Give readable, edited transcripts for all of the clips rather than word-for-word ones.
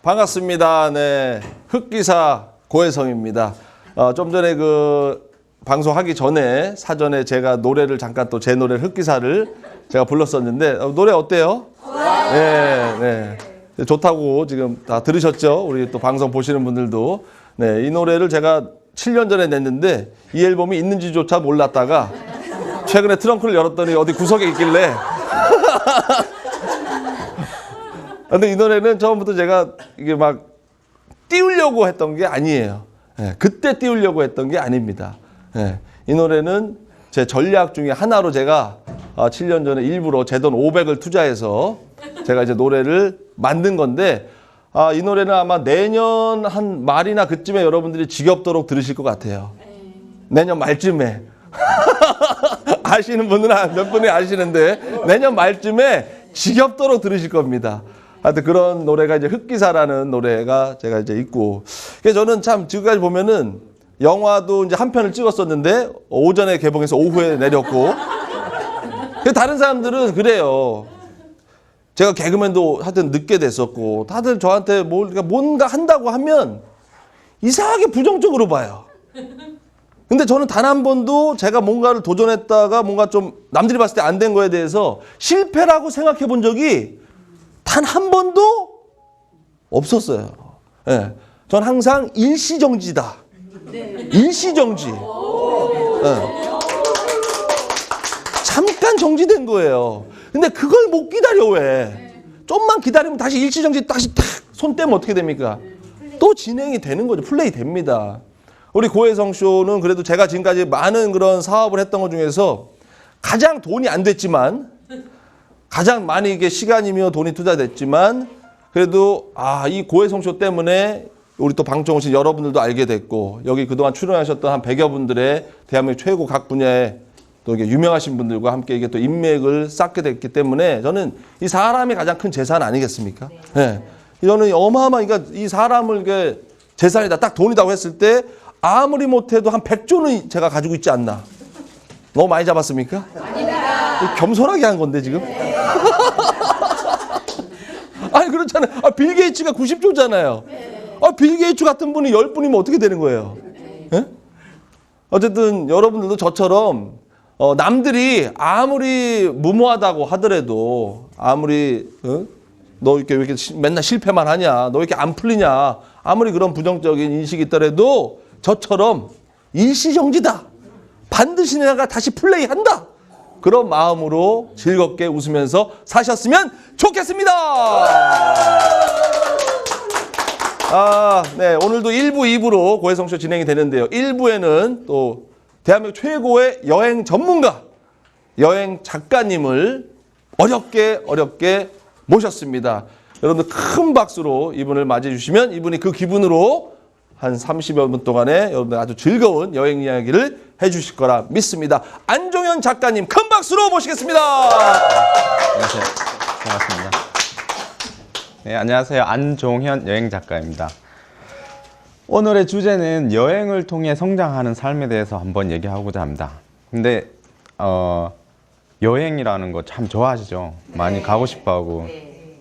반갑습니다. 네, 흑기사 고혜성입니다. 좀 전에 그 방송하기 전에 사전에 제가 노래를 잠깐 또 제 노래 흑기사를 제가 불렀었는데 노래 어때요? 네, 네. 좋다고 지금 다 들으셨죠? 우리 또 방송 보시는 분들도. 네, 이 노래를 제가 7년 전에 냈는데 이 앨범이 있는지조차 몰랐다가 최근에 트렁크를 열었더니 어디 구석에 있길래 근데 이 노래는 처음부터 제가 이게 막 띄우려고 했던 게 아니에요. 네, 그때 띄우려고 했던 게 아닙니다. 네, 이 노래는 제 전략 중에 하나로 제가 7년 전에 일부러 제 돈 500을 투자해서 제가 이제 노래를 만든 건데 이 노래는 아마 내년 한 말이나 그쯤에 여러분들이 지겹도록 들으실 것 같아요. 내년 말쯤에. 아시는 분은 몇 분이 아시는데 내년 말쯤에 지겹도록 들으실 겁니다. 하여튼 그런 노래가 이제 흑기사라는 노래가 제가 이제 있고. 그래서 저는 참 지금까지 보면은 영화도 이제 한 편을 찍었었는데 오전에 개봉해서 오후에 내렸고. 다른 사람들은 그래요. 제가 개그맨도 하여튼 늦게 됐었고 다들 저한테 뭔가 한다고 하면 이상하게 부정적으로 봐요. 근데 저는 단 한 번도 제가 뭔가를 도전했다가 뭔가 좀 남들이 봤을 때 안 된 거에 대해서 실패라고 생각해 본 적이 단 한 번도 없었어요. 네. 전 항상 일시정지다. 일시정지. 네. 잠깐 정지된 거예요. 근데 그걸 못 기다려 왜? 좀만 기다리면 다시 일시정지 다시 탁 손 떼면 어떻게 됩니까? 또 진행이 되는 거죠. 플레이 됩니다. 우리 고혜성 쇼는 그래도 제가 지금까지 많은 그런 사업을 했던 것 중에서 가장 돈이 안 됐지만 가장 많이 이게 시간이며 돈이 투자됐지만 그래도 이 고혜성 쇼 때문에 우리 또 방청 오신 여러분들도 알게 됐고 여기 그동안 출연하셨던 한 100여 분들의 대한민국 최고 각 분야의 또 이게 유명하신 분들과 함께 이게 또 인맥을 쌓게 됐기 때문에 저는 이 사람이 가장 큰 재산 아니겠습니까? 네. 저는 어마어마한 그러니까 이 사람을 이게 재산이다 딱 돈이라고 했을 때 아무리 못해도 한 100조는 제가 가지고 있지 않나. 너무 많이 잡았습니까? 아닙니다. 겸손하게 한 건데 지금. 아니 그렇잖아요. 빌 게이츠가 90조잖아요. 빌 게이츠 같은 분이 10분이면 어떻게 되는 거예요? 네? 어쨌든 여러분들도 저처럼 남들이 아무리 무모하다고 하더라도 아무리 너 이렇게 왜 이렇게 맨날 실패만 하냐, 너 이렇게 안 풀리냐, 아무리 그런 부정적인 인식이 있더라도 저처럼 일시정지다. 반드시 내가 다시 플레이한다. 그런 마음으로 즐겁게 웃으면서 사셨으면 좋겠습니다. 네, 오늘도 1부, 2부로 고혜성쇼 진행이 되는데요. 1부에는 또 대한민국 최고의 여행 전문가, 여행 작가님을 어렵게 모셨습니다. 여러분들 큰 박수로 이분을 맞이해 주시면 이분이 그 기분으로 한 30여 분 동안에 여러분들 아주 즐거운 여행 이야기를 해 주실 거라 믿습니다. 안종현 작가님 큰 박수로 모시겠습니다. 안녕하세요. 반갑습니다. 네, 안녕하세요. 안종현 여행 작가입니다. 오늘의 주제는 여행을 통해 성장하는 삶에 대해서 한번 얘기하고자 합니다. 근데 여행이라는 거 참 좋아하시죠? 많이 가고 싶어하고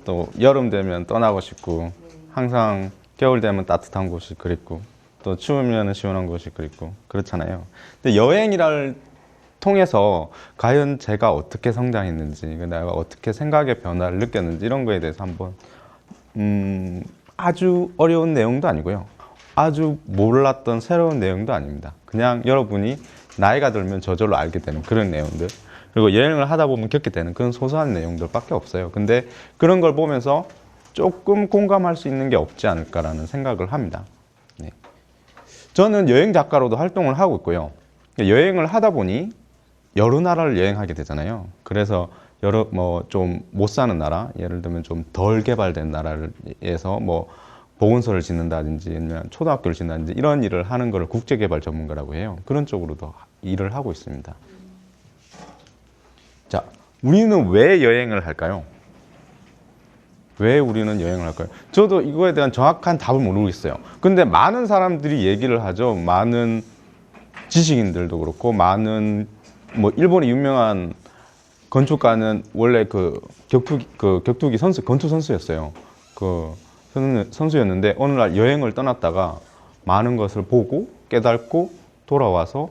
또 여름 되면 떠나고 싶고 항상 겨울 되면 따뜻한 곳이 그립고 또 추우면 시원한 곳이 그립고 그렇잖아요. 근데 여행이를 통해서 과연 제가 어떻게 성장했는지 내가 어떻게 생각의 변화를 느꼈는지 이런 거에 대해서 한번 아주 어려운 내용도 아니고요. 아주 몰랐던 새로운 내용도 아닙니다. 그냥 여러분이 나이가 들면 저절로 알게 되는 그런 내용들 그리고 여행을 하다 보면 겪게 되는 그런 소소한 내용들밖에 없어요. 근데 그런 걸 보면서 조금 공감할 수 있는 게 없지 않을까라는 생각을 합니다. 네. 저는 여행 작가로도 활동을 하고 있고요. 여행을 하다 보니 여러 나라를 여행하게 되잖아요. 그래서 좀 못 사는 나라, 예를 들면 좀 덜 개발된 나라에서 보건소를 짓는다든지 아니면 초등학교를 짓는다든지 이런 일을 하는 것을 국제개발 전문가라고 해요. 그런 쪽으로도 일을 하고 있습니다. 자, 우리는 왜 여행을 할까요? 왜 우리는 여행을 할까요? 저도 이거에 대한 정확한 답을 모르고 있어요. 근데 많은 사람들이 얘기를 하죠. 많은 지식인들도 그렇고 많은 일본의 유명한 건축가는 원래 격투기 선수, 권투 선수였어요. 선수였는데 어느 날 여행을 떠났다가 많은 것을 보고 깨닫고 돌아와서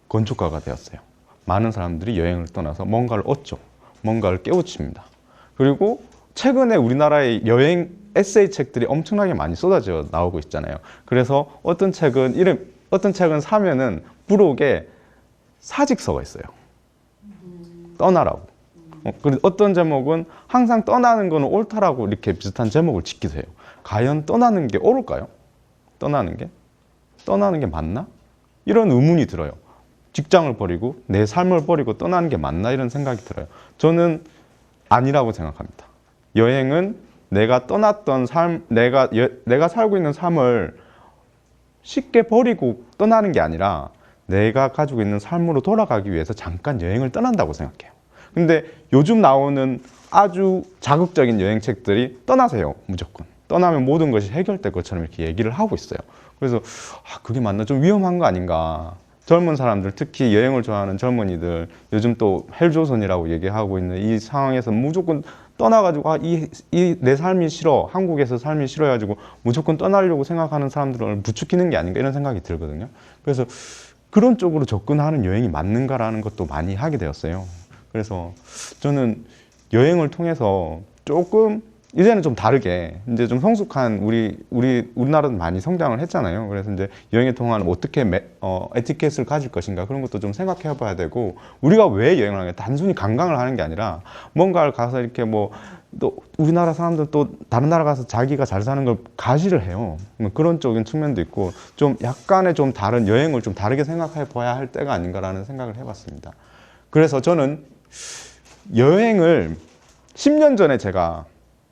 건축가가 되었어요. 많은 사람들이 여행을 떠나서 뭔가를 얻죠. 뭔가를 깨우칩니다. 그리고 최근에 우리나라의 여행 에세이 책들이 엄청나게 많이 쏟아져 나오고 있잖아요. 그래서 어떤 책은 사면은 부록에 사직서가 있어요. 떠나라고. 그리고 어떤 제목은 항상 떠나는 거는 옳다라고 이렇게 비슷한 제목을 짓기도 해요. 과연 떠나는 게 옳을까요? 떠나는 게 맞나? 이런 의문이 들어요. 직장을 버리고 내 삶을 버리고 떠나는 게 맞나? 이런 생각이 들어요. 저는 아니라고 생각합니다. 여행은 내가 떠났던 삶, 내가 살고 있는 삶을 쉽게 버리고 떠나는 게 아니라 내가 가지고 있는 삶으로 돌아가기 위해서 잠깐 여행을 떠난다고 생각해요. 근데 요즘 나오는 아주 자극적인 여행책들이 떠나세요, 무조건. 떠나면 모든 것이 해결될 것처럼 이렇게 얘기를 하고 있어요. 그래서 그게 맞나? 좀 위험한 거 아닌가? 젊은 사람들, 특히 여행을 좋아하는 젊은이들, 요즘 또 헬조선이라고 얘기하고 있는 이 상황에서 무조건 떠나가지고 내 삶이 싫어, 한국에서 삶이 싫어가지고 무조건 떠나려고 생각하는 사람들을 부추기는 게 아닌가 이런 생각이 들거든요. 그래서 그런 쪽으로 접근하는 여행이 맞는가라는 것도 많이 하게 되었어요. 그래서 저는 여행을 통해서 조금 이제는 좀 다르게 이제 좀 성숙한 우리나라도 많이 성장을 했잖아요. 그래서 이제 여행에 통한 어떻게 에티켓을 가질 것인가 그런 것도 좀 생각해 봐야 되고, 우리가 왜 여행을 하는 게 단순히 관광을 하는 게 아니라 뭔가를 가서 이렇게 또 우리나라 사람들 또 다른 나라 가서 자기가 잘 사는 걸 가시를 해요. 그런 쪽인 측면도 있고 좀 약간의 좀 다른 여행을 좀 다르게 생각해 봐야 할 때가 아닌가라는 생각을 해봤습니다. 그래서 저는 여행을 10년 전에 제가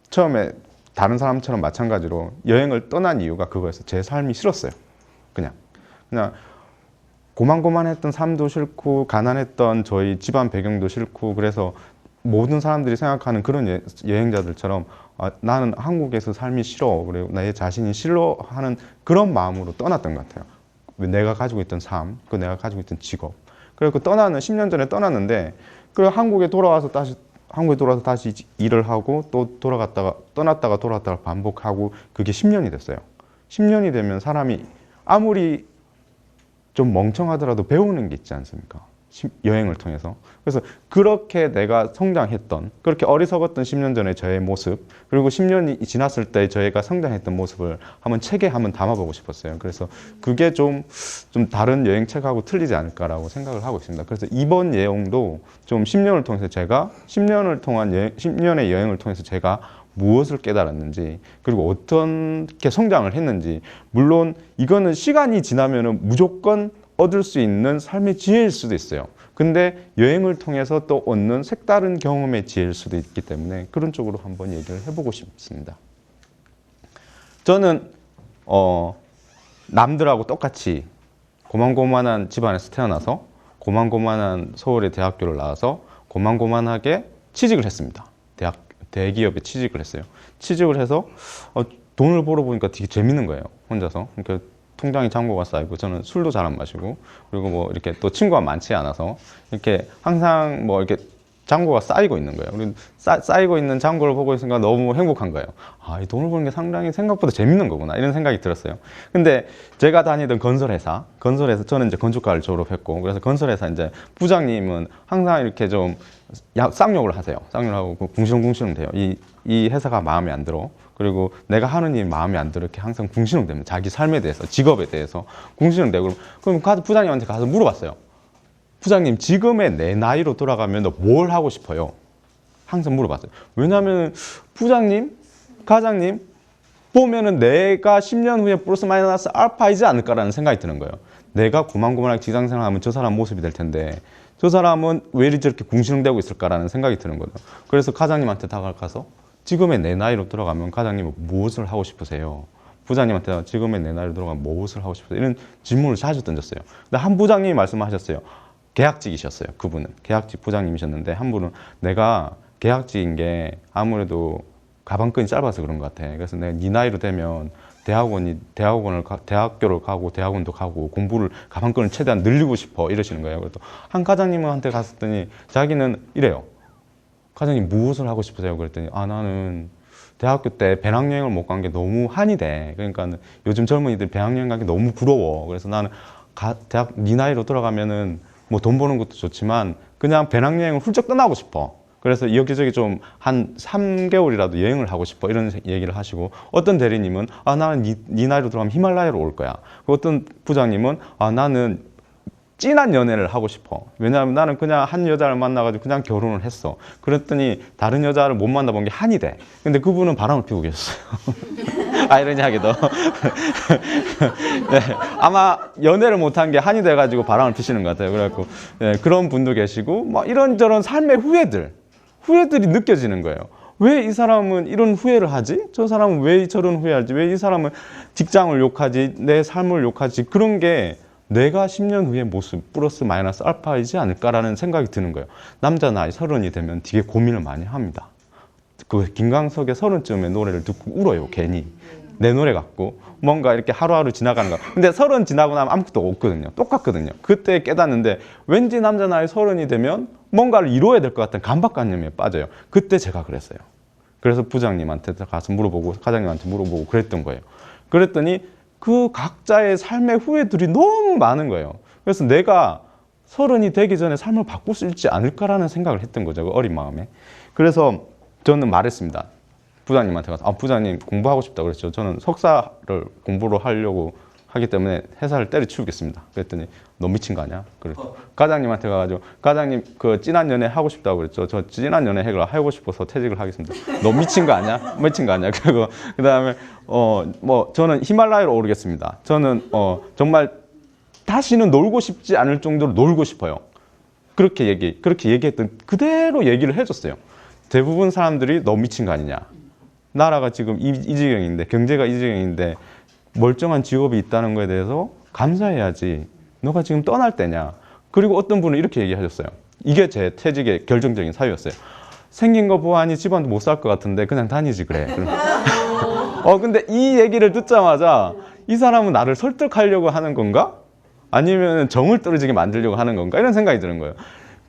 처음에 다른 사람처럼 마찬가지로 여행을 떠난 이유가 그거였어요. 제 삶이 싫었어요. 그냥 고만고만했던 삶도 싫고 가난했던 저희 집안 배경도 싫고, 그래서 모든 사람들이 생각하는 그런 여행자들처럼 나는 한국에서 삶이 싫어, 그리고 내 자신이 싫어하는 그런 마음으로 떠났던 것 같아요. 내가 가지고 있던 삶, 내가 가지고 있던 직업. 그리고 10년 전에 떠났는데, 그리고 한국에 돌아와서 다시 일을 하고 또 떠났다가 돌아왔다가 반복하고, 그게 10년이 됐어요. 10년이 되면 사람이 아무리 좀 멍청하더라도 배우는 게 있지 않습니까? 여행을 통해서. 그래서 그렇게 내가 성장했던, 그렇게 어리석었던 10년 전의 저의 모습, 그리고 10년이 지났을 때 저희가 성장했던 모습을 책에 한번 담아보고 싶었어요. 그래서 그게 좀 다른 여행책하고 틀리지 않을까라고 생각을 하고 있습니다. 그래서 이번 내용도 좀 10년을 통해서 10년의 여행을 통해서 제가 무엇을 깨달았는지, 그리고 어떻게 성장을 했는지, 물론 이거는 시간이 지나면은 무조건 얻을 수 있는 삶의 지혜일 수도 있어요. 근데 여행을 통해서 또 얻는 색다른 경험의 지혜일 수도 있기 때문에 그런 쪽으로 한번 얘기를 해보고 싶습니다. 저는 남들하고 똑같이 고만고만한 집안에서 태어나서 고만고만한 서울의 대학교를 나와서 고만고만하게 취직을 했습니다. 대기업에 취직을 했어요. 취직을 해서 돈을 벌어보니까 되게 재밌는 거예요. 혼자서. 그러니까 통장에 잔고가 쌓이고, 저는 술도 잘 안 마시고, 그리고 이렇게 또 친구가 많지 않아서 이렇게 항상 이렇게 잔고가 쌓이고 있는 거예요. 그리고 쌓이고 있는 잔고를 보고 있으니까 너무 행복한 거예요. 이 돈을 버는 게 상당히 생각보다 재밌는 거구나, 이런 생각이 들었어요. 근데 제가 다니던 건설회사 저는 이제 건축과를 졸업했고, 그래서 건설회사 이제 부장님은 항상 이렇게 좀 쌍욕을 하세요. 쌍욕을 하고 궁시렁궁시렁 돼요. 이 회사가 마음에 안 들어. 그리고 내가 하는 일이 마음에 안 들어. 이렇게 항상 궁시렁대면 자기 삶에 대해서, 직업에 대해서 궁시렁대고, 그럼 부장님한테 가서 물어봤어요. 부장님, 지금의 내 나이로 돌아가면 너 뭘 하고 싶어요? 항상 물어봤어요. 왜냐하면 부장님, 과장님 보면은 내가 10년 후에 플러스 마이너스 알파이지 않을까라는 생각이 드는 거예요. 내가 고만고만하게 직장생활하면 저 사람 모습이 될 텐데 저 사람은 왜 이렇게 저렇게 궁시렁대고 있을까라는 생각이 드는 거죠. 그래서 과장님한테 다가가서 지금의 내 나이로 돌아가면 과장님은 무엇을 하고 싶으세요? 부장님한테 지금의 내 나이로 돌아가면 무엇을 하고 싶으세요? 이런 질문을 자주 던졌어요. 근데 한 부장님이 말씀하셨어요. 계약직이셨어요. 그분은 계약직 부장님이셨는데, 한 분은 내가 계약직인 게 아무래도 가방끈이 짧아서 그런 것 같아. 그래서 내가 네 나이로 되면 대학교를 가고 대학원도 가고 공부를 가방끈을 최대한 늘리고 싶어, 이러시는 거예요. 그래서 한 과장님한테 갔더니 자기는 이래요. 과장님 무엇을 하고 싶으세요? 그랬더니 나는 대학교 때 배낭여행을 못 간 게 너무 한이 돼. 그러니까 요즘 젊은이들 배낭여행 가기 너무 부러워. 그래서 나는 대학 네 나이로 돌아가면은 뭐 돈 버는 것도 좋지만 그냥 배낭여행을 훌쩍 떠나고 싶어. 그래서 여기저기 좀 한 3개월이라도 여행을 하고 싶어 이런 얘기를 하시고, 어떤 대리님은 나는 네 나이로 들어가면 히말라야로 올 거야. 어떤 부장님은 나는 진한 연애를 하고 싶어. 왜냐하면 나는 그냥 한 여자를 만나가지고 그냥 결혼을 했어. 그랬더니 다른 여자를 못 만나본 게 한이 돼. 근데 그분은 바람을 피우고 계셨어요. 아이러니하게도. 네, 아마 연애를 못한 게 한이 돼가지고 바람을 피시는 것 같아요. 그래갖고 네, 그런 분도 계시고, 막 이런저런 삶의 후회들이 느껴지는 거예요. 왜 이 사람은 이런 후회를 하지? 저 사람은 왜 저런 후회하지? 왜 이 사람은 직장을 욕하지? 내 삶을 욕하지? 그런 게 내가 10년 후의 모습 플러스 마이너스 알파이지 않을까라는 생각이 드는 거예요. 남자 나이 30이 되면 되게 고민을 많이 합니다. 그 김광석의 30쯤의 노래를 듣고 울어요. 괜히 내 노래 같고 뭔가 이렇게 하루하루 지나가는 거. 근데 30 지나고 나면 아무것도 없거든요. 똑같거든요. 그때 깨닫는데 왠지 남자 나이 30이 되면 뭔가를 이루어야 될 것 같은 강박관념에 빠져요. 그때 제가 그랬어요. 그래서 부장님한테 가서 물어보고 과장님한테 물어보고 그랬던 거예요. 그랬더니 그 각자의 삶의 후회들이 너무 많은 거예요. 그래서 내가 30이 되기 전에 삶을 바꿀 수 있지 않을까라는 생각을 했던 거죠. 그 어린 마음에. 그래서 저는 말했습니다. 부장님한테 가서 부장님 공부하고 싶다고 그랬죠. 저는 석사를 공부를 하려고 하기 때문에 회사를 때려치우겠습니다. 그랬더니 너 미친 거 아니야? 그래서 과장님한테 가가지고 과장님 그 진한 연애 하고 싶다고 그랬죠. 저 진한 연애 하고 싶어서 퇴직을 하겠습니다. 너 미친 거 아니야? 미친 거 아니야? 그리고 그다음에 뭐 저는 히말라야로 오르겠습니다. 저는 정말 다시는 놀고 싶지 않을 정도로 놀고 싶어요. 그렇게 얘기했던 그대로 얘기를 해줬어요. 대부분 사람들이 너 미친 거 아니냐? 나라가 지금 이 지경인데, 경제가 이 지경인데 멀쩡한 직업이 있다는 거에 대해서 감사해야지. 너가 지금 떠날 때냐? 그리고 어떤 분은 이렇게 얘기하셨어요. 이게 제 퇴직의 결정적인 사유였어요. 생긴 거 보아하니 집안도 못 살 것 같은데 그냥 다니지 그래. 근데 이 얘기를 듣자마자 이 사람은 나를 설득하려고 하는 건가? 아니면 정을 떨어지게 만들려고 하는 건가? 이런 생각이 드는 거예요.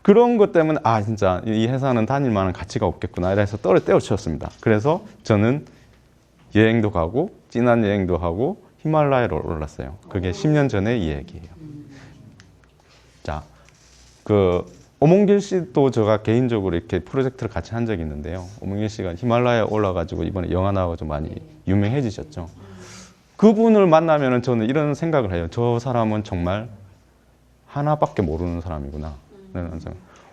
그런 것 때문에 진짜 이 회사는 다닐 만한 가치가 없겠구나 이래서 때려치웠습니다. 그래서 저는 여행도 가고 진한 여행도 하고 히말라야로 올랐어요. 그게 10년 전의 이야기예요. 자, 그 오몽길 씨도 제가 개인적으로 이렇게 프로젝트를 같이 한 적이 있는데요. 오몽길 씨가 히말라야 올라가지고 이번에 영화 나와서 많이 유명해지셨죠. 그분을 만나면은 저는 이런 생각을 해요. 저 사람은 정말 하나밖에 모르는 사람이구나.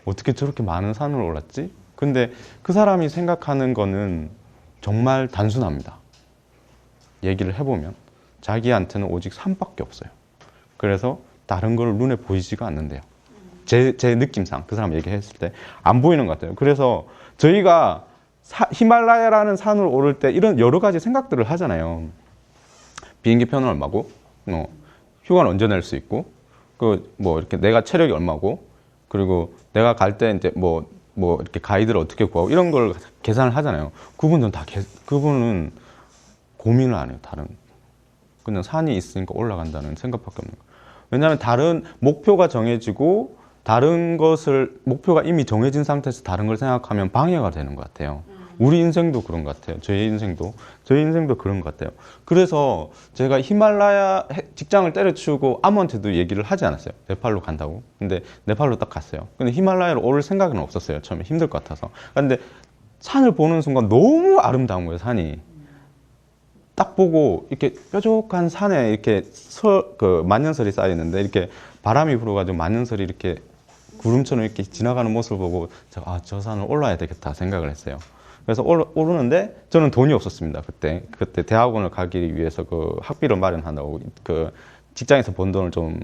어떻게 저렇게 많은 산을 올랐지? 근데 그 사람이 생각하는 거는 정말 단순합니다. 얘기를 해보면 자기한테는 오직 산밖에 없어요. 그래서 다른 걸 눈에 보이지가 않는데요. 제 느낌상 그 사람 얘기했을 때 안 보이는 것 같아요. 그래서 저희가 히말라야라는 산을 오를 때 이런 여러 가지 생각들을 하잖아요. 비행기 표는 얼마고, 휴가는 언제 낼 수 있고, 뭐 이렇게 내가 체력이 얼마고, 그리고 내가 갈 때 이제 뭐 이렇게 가이드를 어떻게 구하고 이런 걸 계산을 하잖아요. 그분은 고민을 안 해요. 그냥 산이 있으니까 올라간다는 생각밖에 없는 거예요. 왜냐하면 다른 목표가 정해지고 목표가 이미 정해진 상태에서 다른 걸 생각하면 방해가 되는 것 같아요. 우리 인생도 그런 것 같아요. 저희 인생도 그런 것 같아요. 그래서 제가 히말라야 직장을 때려치우고 아무한테도 얘기를 하지 않았어요. 네팔로 간다고. 근데 네팔로 딱 갔어요. 근데 히말라야로 오를 생각은 없었어요. 처음에 힘들 것 같아서. 근데 산을 보는 순간 너무 아름다운 거예요. 산이. 딱 보고 이렇게 뾰족한 산에 이렇게 만년설이 쌓여 있는데 이렇게 바람이 불어가지고 만년설이 이렇게 구름처럼 이렇게 지나가는 모습을 보고 제가 저 산을 올라야 되겠다 생각을 했어요. 그래서 오르는데 저는 돈이 없었습니다. 그때 대학원을 가기 위해서 그 학비를 마련한다고 그 직장에서 번 돈을 좀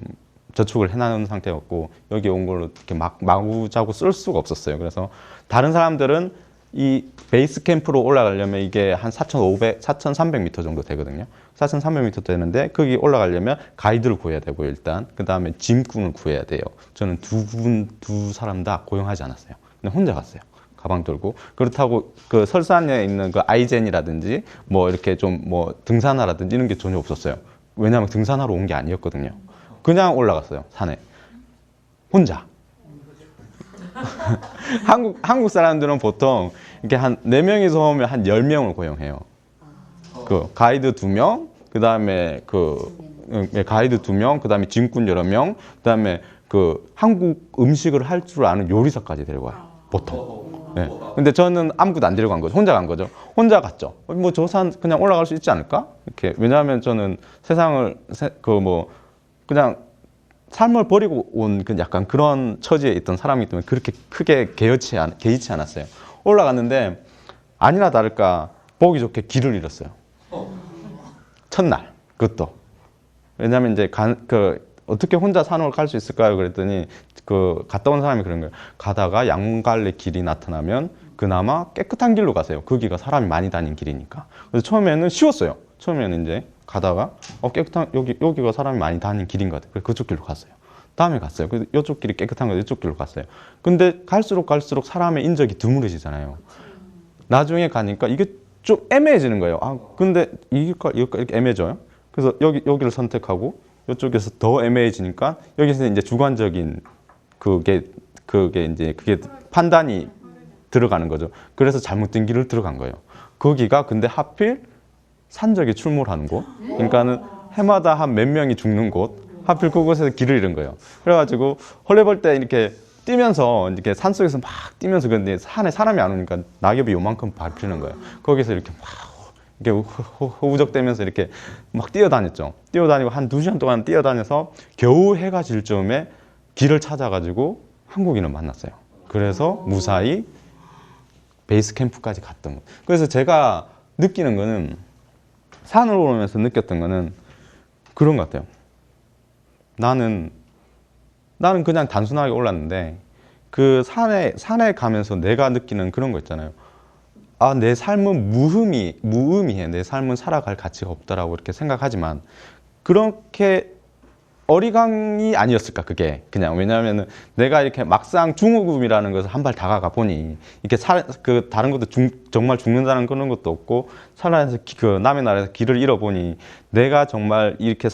저축을 해놓은 상태였고 여기 온 걸로 이렇게 마구자구 쓸 수가 없었어요. 그래서 다른 사람들은 이 베이스 캠프로 올라가려면 이게 한 4,300m 정도 되거든요. 4,300m 되는데 거기 올라가려면 가이드를 구해야 되고 일단 그 다음에 짐꾼을 구해야 돼요. 저는 두 사람 다 고용하지 않았어요. 그냥 혼자 갔어요. 가방 들고. 그렇다고 그 설산에 있는 그 아이젠이라든지 뭐 이렇게 좀 뭐 등산화라든지 이런 게 전혀 없었어요. 왜냐하면 등산하러 온 게 아니었거든요. 그냥 올라갔어요. 산에. 혼자. 한국 사람들은 보통 이렇게 한 4명이서 오면 한 10명을 고용해요. 그 가이드 2명, 그다음에 가이드 2명, 그다음에 짐꾼 여러 명, 그다음에 그 한국 음식을 할 줄 아는 요리사까지 데리고 와요. 보통. 네. 근데 저는 아무것도 안 데리고 간 거죠. 혼자 간 거죠. 혼자 갔죠. 뭐 저 산 그냥 올라갈 수 있지 않을까? 이렇게. 왜냐하면 저는 세상을 그냥 삶을 버리고 온 그 약간 그런 처지에 있던 사람이기 때문에 그렇게 크게 개의치 않았어요. 올라갔는데 아니나 다를까 보기 좋게 길을 잃었어요. 첫날 그것도. 왜냐하면 이제 어떻게 혼자 산을 갈 수 있을까요? 그랬더니 갔다 온 사람이 그런 거예요. 가다가 양갈래 길이 나타나면 그나마 깨끗한 길로 가세요. 거기가 사람이 많이 다닌 길이니까. 그래서 처음에는 쉬웠어요. 처음에는 이제 가다가 깨끗한 여기가 사람이 많이 다닌 길인 것 같아요. 그래서 그쪽 길로 갔어요. 다음에 갔어요. 그래서 이쪽 길이 깨끗한 거 이쪽 길로 갔어요. 근데 갈수록 사람의 인적이 드물어지잖아요. 나중에 가니까 이게 좀 애매해지는 거예요. 근데 이길까 이렇게 애매해져요. 그래서 여기를 선택하고 이쪽에서 더 애매해지니까 여기서 이제 주관적인 그게 판단이 들어가는 거죠. 그래서 잘못된 길을 들어간 거예요. 거기가 근데 하필 산적이 출몰하는 곳, 그러니까는 해마다 한 몇 명이 죽는 곳, 하필 그곳에서 길을 잃은 거예요. 그래가지고 헐레벌 때 이렇게 뛰면서 이렇게 산 속에서 막 뛰면서 근데 산에 사람이 안 오니까 낙엽이 요만큼 밟히는 거예요. 거기서 이렇게 막 이렇게 허우적대면서 이렇게 막 뛰어다녔죠. 뛰어다니고 한 2시간 동안 뛰어다녀서 겨우 해가 질 즈음에 길을 찾아가지고 한국인을 만났어요. 그래서 무사히 베이스 캠프까지 갔던 거. 그래서 제가 느끼는 거는 산을 오르면서 느꼈던 거는 그런 것 같아요. 나는 그냥 단순하게 올랐는데 그 산에 가면서 내가 느끼는 그런 거 있잖아요. 내 삶은 무의미해. 내 삶은 살아갈 가치가 없다라고 이렇게 생각하지만 그렇게 어리광이 아니었을까 그게 그냥. 왜냐하면 내가 이렇게 막상 중후금이라는 것을 한 발 다가가 보니 이렇게 다른 것도 정말 죽는다는 그런 것도 없고 살아서 남의 나라에서 길을 잃어보니 내가 정말 이렇게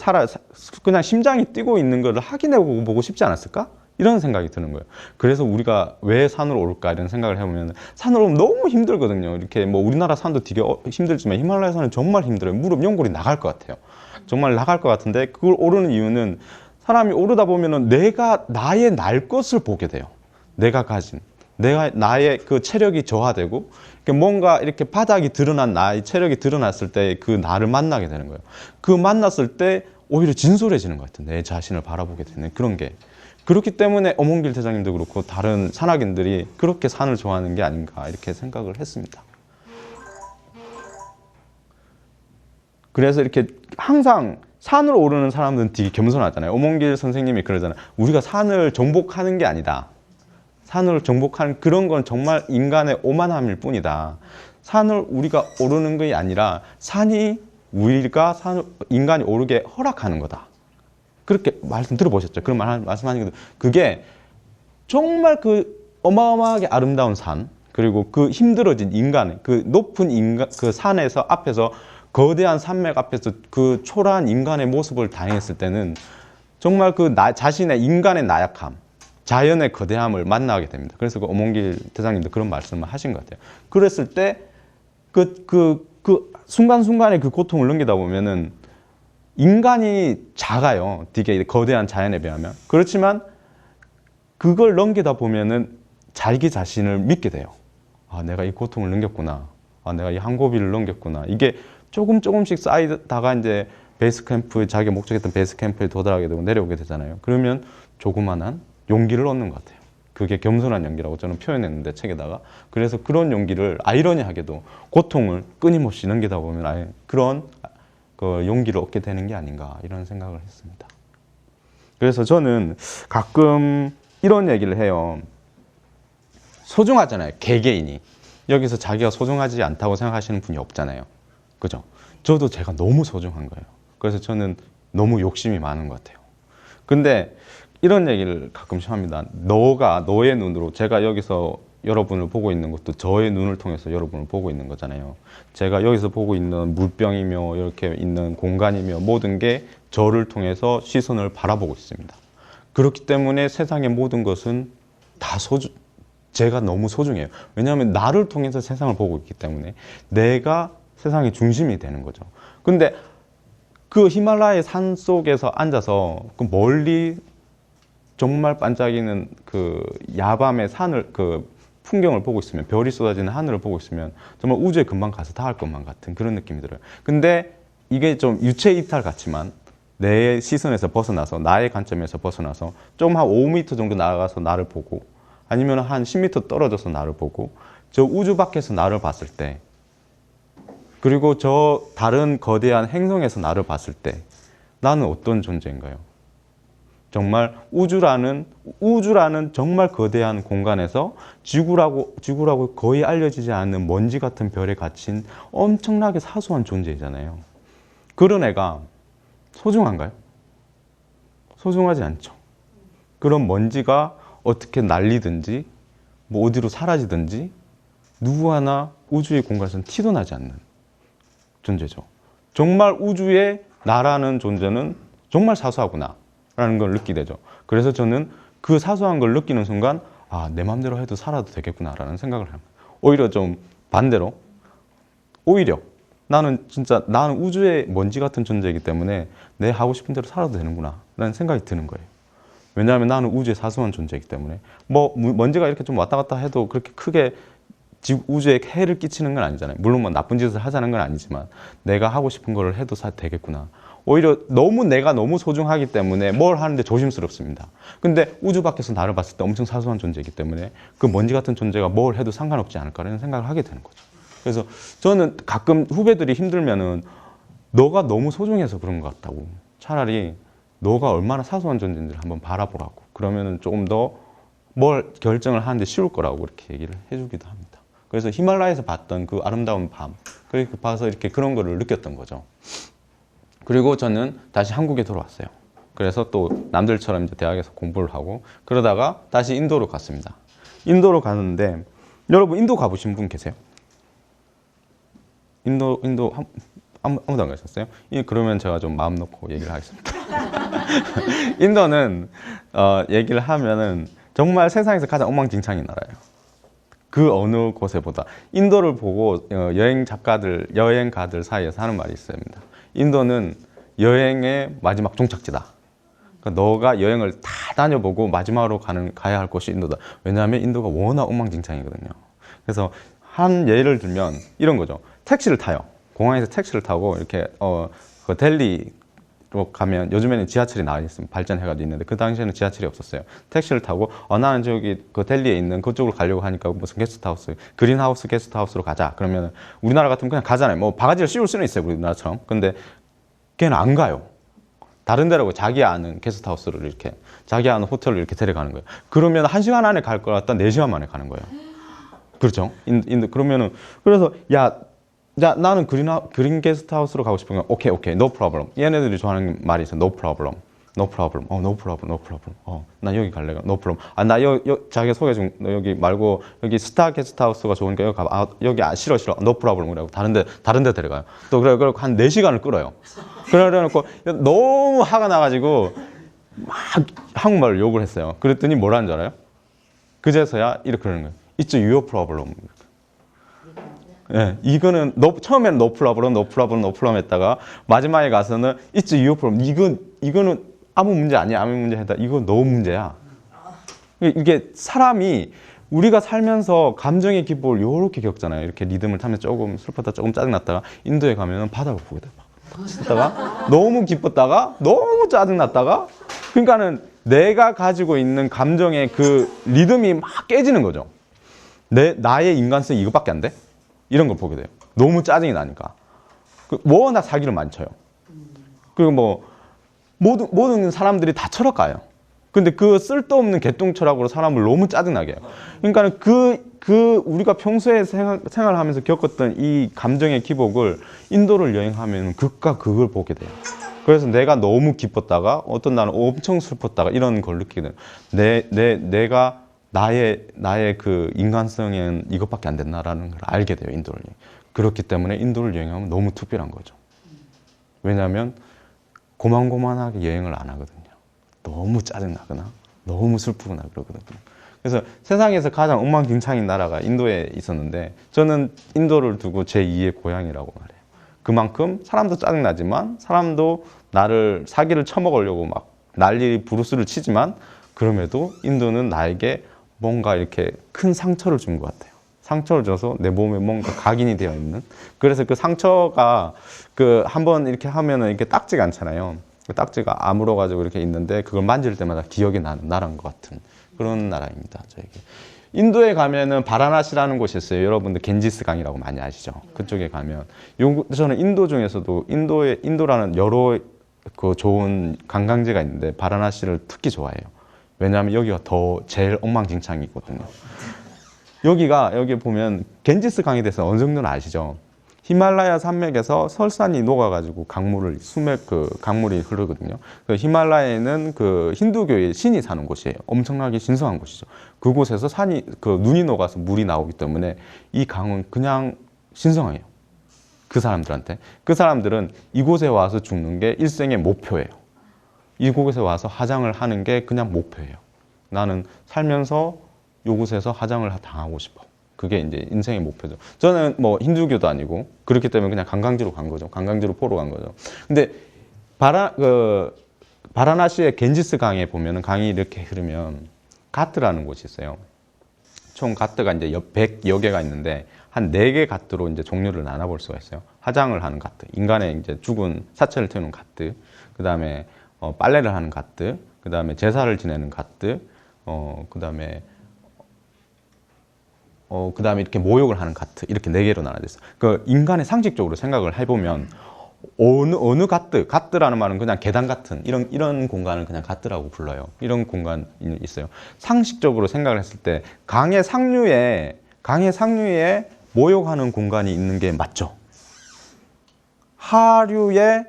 그냥 심장이 뛰고 있는 것을 확인해 보고 싶지 않았을까? 이런 생각이 드는 거예요. 그래서 우리가 왜 산으로 오를까 이런 생각을 해보면 산으로 오면 너무 힘들거든요. 이렇게 뭐 우리나라 산도 되게 힘들지만 히말라야 산은 정말 힘들어요. 무릎 연골이 나갈 것 같아요. 정말 나갈 것 같은데 그걸 오르는 이유는 사람이 오르다 보면은 나의 날 것을 보게 돼요. 내가 가진 나의 그 체력이 저하되고 뭔가 이렇게 바닥이 드러난 나의 체력이 드러났을 때 그 나를 만나게 되는 거예요. 그 만났을 때 오히려 진솔해지는 것 같아요. 내 자신을 바라보게 되는 그런 게. 그렇기 때문에 어몽길 대장님도 그렇고 다른 산악인들이 그렇게 산을 좋아하는 게 아닌가 이렇게 생각을 했습니다. 그래서 이렇게 항상 산으로 오르는 사람들은 되게 겸손하잖아요. 어몽길 선생님이 그러잖아요. 우리가 산을 정복하는 게 아니다. 산을 정복하는 그런 건 정말 인간의 오만함일 뿐이다. 산을 우리가 오르는 게 아니라 산이 인간이 오르게 허락하는 거다. 그렇게 말씀 들어보셨죠? 그런 말씀하신 게 그게 정말 그 어마어마하게 아름다운 산 그리고 그 힘들어진 인간 그 높은 그 산에서 앞에서 거대한 산맥 앞에서 그 초라한 인간의 모습을 당했을 때는 정말 자신의 인간의 나약함 자연의 거대함을 만나게 됩니다. 그래서 그 어몽길 대장님도 그런 말씀을 하신 것 같아요. 그랬을 때 그 순간순간의 그 고통을 넘기다 보면은 인간이 작아요. 되게 거대한 자연에 비하면. 그렇지만 그걸 넘기다 보면은 자기 자신을 믿게 돼요. 내가 이 고통을 넘겼구나. 내가 이 한 고비를 넘겼구나. 이게 조금씩 쌓이다가 이제 자기가 목적했던 베이스 캠프에 도달하게 되고 내려오게 되잖아요. 그러면 조그만한 용기를 얻는 것 같아요. 그게 겸손한 용기라고 저는 표현했는데 책에다가. 그래서 그런 용기를 아이러니하게도 고통을 끊임없이 넘기다 보면 그런 그 용기를 얻게 되는 게 아닌가 이런 생각을 했습니다. 그래서 저는 가끔 이런 얘기를 해요. 소중하잖아요. 개개인이. 여기서 자기가 소중하지 않다고 생각하시는 분이 없잖아요. 그죠? 저도 제가 너무 소중한 거예요. 그래서 저는 너무 욕심이 많은 것 같아요. 근데 이런 얘기를 가끔씩 합니다. 너의 눈으로 제가 여기서 여러분을 보고 있는 것도 저의 눈을 통해서 여러분을 보고 있는 거잖아요. 제가 여기서 보고 있는 물병이며 이렇게 있는 공간이며 모든 게 저를 통해서 시선을 바라보고 있습니다. 그렇기 때문에 세상의 모든 것은 다 제가 너무 소중해요. 왜냐하면 나를 통해서 세상을 보고 있기 때문에 내가 세상의 중심이 되는 거죠. 근데 그 히말라야 산 속에서 앉아서 그 멀리 정말 반짝이는 그 야밤의 산을 그 풍경을 보고 있으면, 별이 쏟아지는 하늘을 보고 있으면 정말 우주에 금방 가서 닿을 것만 같은 그런 느낌이 들어요. 근데 이게 좀 유체 이탈 같지만 내 시선에서 벗어나서, 나의 관점에서 벗어나서 좀 한 5m 정도 나가서 나를 보고, 아니면 한 10m 떨어져서 나를 보고, 저 우주 밖에서 나를 봤을 때, 그리고 저 다른 거대한 행성에서 나를 봤을 때 나는 어떤 존재인가요? 정말 우주라는 정말 거대한 공간에서 지구라고 거의 알려지지 않는 먼지 같은 별에 갇힌 엄청나게 사소한 존재잖아요. 그런 애가 소중한가요? 소중하지 않죠. 그런 먼지가 어떻게 날리든지 뭐 어디로 사라지든지 누구 하나 우주의 공간에서는 티도 나지 않는 존재죠. 정말 우주의 나라는 존재는 정말 사소하구나 라는 걸 느끼게 되죠. 그래서 저는 그 사소한 걸 느끼는 순간, 아, 내 맘대로 해도 살아도 되겠구나 라는 생각을 합니다. 오히려 좀 반대로, 오히려 나는 우주의 먼지 같은 존재이기 때문에 내 하고 싶은 대로 살아도 되는구나 라는 생각이 드는 거예요. 왜냐하면 나는 우주의 사소한 존재이기 때문에. 뭐 먼지가 이렇게 좀 왔다 갔다 해도 그렇게 크게 우주에 해를 끼치는 건 아니잖아요. 물론 뭐 나쁜 짓을 하자는 건 아니지만 내가 하고 싶은 거를 해도 되겠구나. 오히려 내가 너무 소중하기 때문에 뭘 하는데 조심스럽습니다. 근데 우주 밖에서 나를 봤을 때 엄청 사소한 존재이기 때문에 그 먼지 같은 존재가 뭘 해도 상관없지 않을까라는 생각을 하게 되는 거죠. 그래서 저는 가끔 후배들이 힘들면은 너가 너무 소중해서 그런 것 같다고, 차라리 너가 얼마나 사소한 존재인지를 한번 바라보라고, 그러면은 조금 더 뭘 결정을 하는데 쉬울 거라고 이렇게 얘기를 해주기도 합니다. 그래서 히말라야에서 봤던 그 아름다운 밤, 그렇게 봐서 이렇게 그런 거를 느꼈던 거죠. 그리고 저는 다시 한국에 돌아왔어요. 그래서 또 남들처럼 이제 대학에서 공부를 하고 그러다가 다시 인도로 갔습니다. 인도로 가는데, 여러분 인도 가보신 분 계세요? 인도 아무도 안 가셨어요? 그러면 제가 좀 마음 놓고 얘기를 하겠습니다. 인도는 얘기를 하면은 정말 세상에서 가장 엉망진창인 나라예요. 그 어느 곳에보다. 인도를 보고 여행가들 사이에서 하는 말이 있습니다. 인도는 여행의 마지막 종착지다. 그러니까 너가 여행을 다 다녀보고 마지막으로 가야 할 곳이 인도다. 왜냐하면 인도가 워낙 엉망진창이거든요. 그래서 한 예를 들면 이런 거죠. 택시를 타요. 공항에서 택시를 타고 이렇게 그 델리로 가면, 요즘에는 지하철이 나와 있으면 발전해가지고 있는데 그 당시에는 지하철이 없었어요. 택시를 타고 나는 저기 그 델리에 있는 그쪽으로 가려고 하니까 무슨 게스트하우스, 그린하우스 게스트하우스로 가자. 그러면 우리나라 같으면 그냥 가잖아요. 뭐 바가지를 씌울 수는 있어요, 우리나라처럼. 근데 걔는 안 가요. 다른 데라고 자기 아는 게스트하우스를 이렇게, 자기 아는 호텔을 이렇게 데려가는 거예요. 그러면 1시간 안에 갈 걸 갖다 4시간 만에 가는 거예요. 그렇죠? 그러면은, 그래서 나는 그린 게스트하우스로 가고 싶은 건 오케이, no problem. 얘네들이 좋아하는 말이 있어. no problem. no problem. no problem. 나 여기 갈래. no problem. 나 자기 소개 중, 여기 말고 여기 스타 게스트하우스가 좋으니까 여기 가봐. 여기 싫어. no problem. 그러고 다른 데 데려가요. 또 그래고 한 4시간을 끌어요. 그래놓고 너무 화가 나가지고 막 한국말로 욕을 했어요. 그랬더니 뭐라는 줄 알아요? 그제서야 이렇게 그러는 거예요. It's your problem. 예, 이거는 처음에는 no problem 했다가 마지막에 가서는 it's your problem. 이거는 아무 문제 아니야. 아무 문제 했다. 이건 너 문제야. 이게 사람이, 우리가 살면서 감정의 기복을 요렇게 겪잖아요. 이렇게 리듬을 타면 조금 슬펐다, 조금 짜증났다가 인도에 가면은 바닥을 보게 돼. 막 너무 기뻤다가 너무 짜증났다가, 그러니까는 내가 가지고 있는 감정의 그 리듬이 막 깨지는 거죠. 나의 인간성이 이것밖에 안 돼? 이런 걸 보게 돼요. 너무 짜증이 나니까. 워낙 사기를 많이 쳐요. 그리고 뭐 모든 사람들이 다 철학가요. 근데 그 쓸데없는 개똥철학으로 사람을 너무 짜증나게 해요. 그러니까 우리가 평소에 생활하면서 겪었던 이 감정의 기복을 인도를 여행하면 극과 극을 보게 돼요. 그래서 내가 너무 기뻤다가 어떤 날은 엄청 슬펐다가 이런 걸 느끼게 돼요. 내가 나의 그 인간성엔 이것밖에 안 된다라는 걸 알게 돼요, 인도를. 그렇기 때문에 인도를 여행하면 너무 특별한 거죠. 왜냐하면 고만고만하게 여행을 안 하거든요. 너무 짜증나거나 너무 슬프거나 그러거든요. 그래서 세상에서 가장 엉망진창인 나라가 인도에 있었는데 저는 인도를 두고 제2의 고향이라고 말해요. 그만큼 사람도 짜증나지만 사람도 나를 사기를 쳐먹으려고 막 난리 부르스를 치지만 그럼에도 인도는 나에게 뭔가 이렇게 큰 상처를 준 것 같아요. 상처를 줘서 내 몸에 뭔가 각인이 되어 있는. 그래서 그 상처가 그 한번 이렇게 하면은 이렇게 딱지가 않잖아요. 그 딱지가 아물어 가지고 이렇게 있는데 그걸 만질 때마다 기억이 나는 나라인 것 같은 그런 나라입니다. 저에게. 인도에 가면은 바라나시라는 곳이 있어요. 여러분들 겐지스 강이라고 많이 아시죠? 그쪽에 가면 저는 인도 중에서도 인도라는 여러 그 좋은 관광지가 있는데 바라나시를 특히 좋아해요. 왜냐하면 여기가 더 제일 엉망진창이거든요. 여기 보면 겐지스 강에 대해서 어느 정도는 아시죠? 히말라야 산맥에서 설산이 녹아가지고 강물이 흐르거든요. 그 히말라야에는 그 힌두교의 신이 사는 곳이에요. 엄청나게 신성한 곳이죠. 그곳에서 눈이 녹아서 물이 나오기 때문에 이 강은 그냥 신성해요. 그 사람들한테. 그 사람들은 이곳에 와서 죽는 게 일생의 목표예요. 이곳에 와서 화장을 하는 게 그냥 목표예요. 나는 살면서 이곳에서 화장을 당하고 싶어. 그게 이제 인생의 목표죠. 저는 뭐 힌두교도 아니고 그렇기 때문에 그냥 관광지로 간 거죠. 관광지로 보러 간 거죠. 근데 바라나시의 겐지스 강에 보면은 강이 이렇게 흐르면 가트라는 곳이 있어요. 총 가트가 이제 100여 개가 있는데 한 4개 가트로 이제 종류를 나눠볼 수가 있어요. 화장을 하는 가트, 인간의 이제 죽은 사체를 태우는 가트, 그 다음에 빨래를 하는 가트, 그 다음에 제사를 지내는 가트, 그 다음에 이렇게 모욕을 하는 가트, 이렇게 4개로 나눠져 있어요. 그 인간의 상식적으로 생각을 해보면 어느 가트라는 말은 그냥 계단 같은 이런 공간을 그냥 가트라고 불러요. 이런 공간이 있어요. 상식적으로 생각을 했을 때 강의 상류에 모욕하는 공간이 있는 게 맞죠. 하류에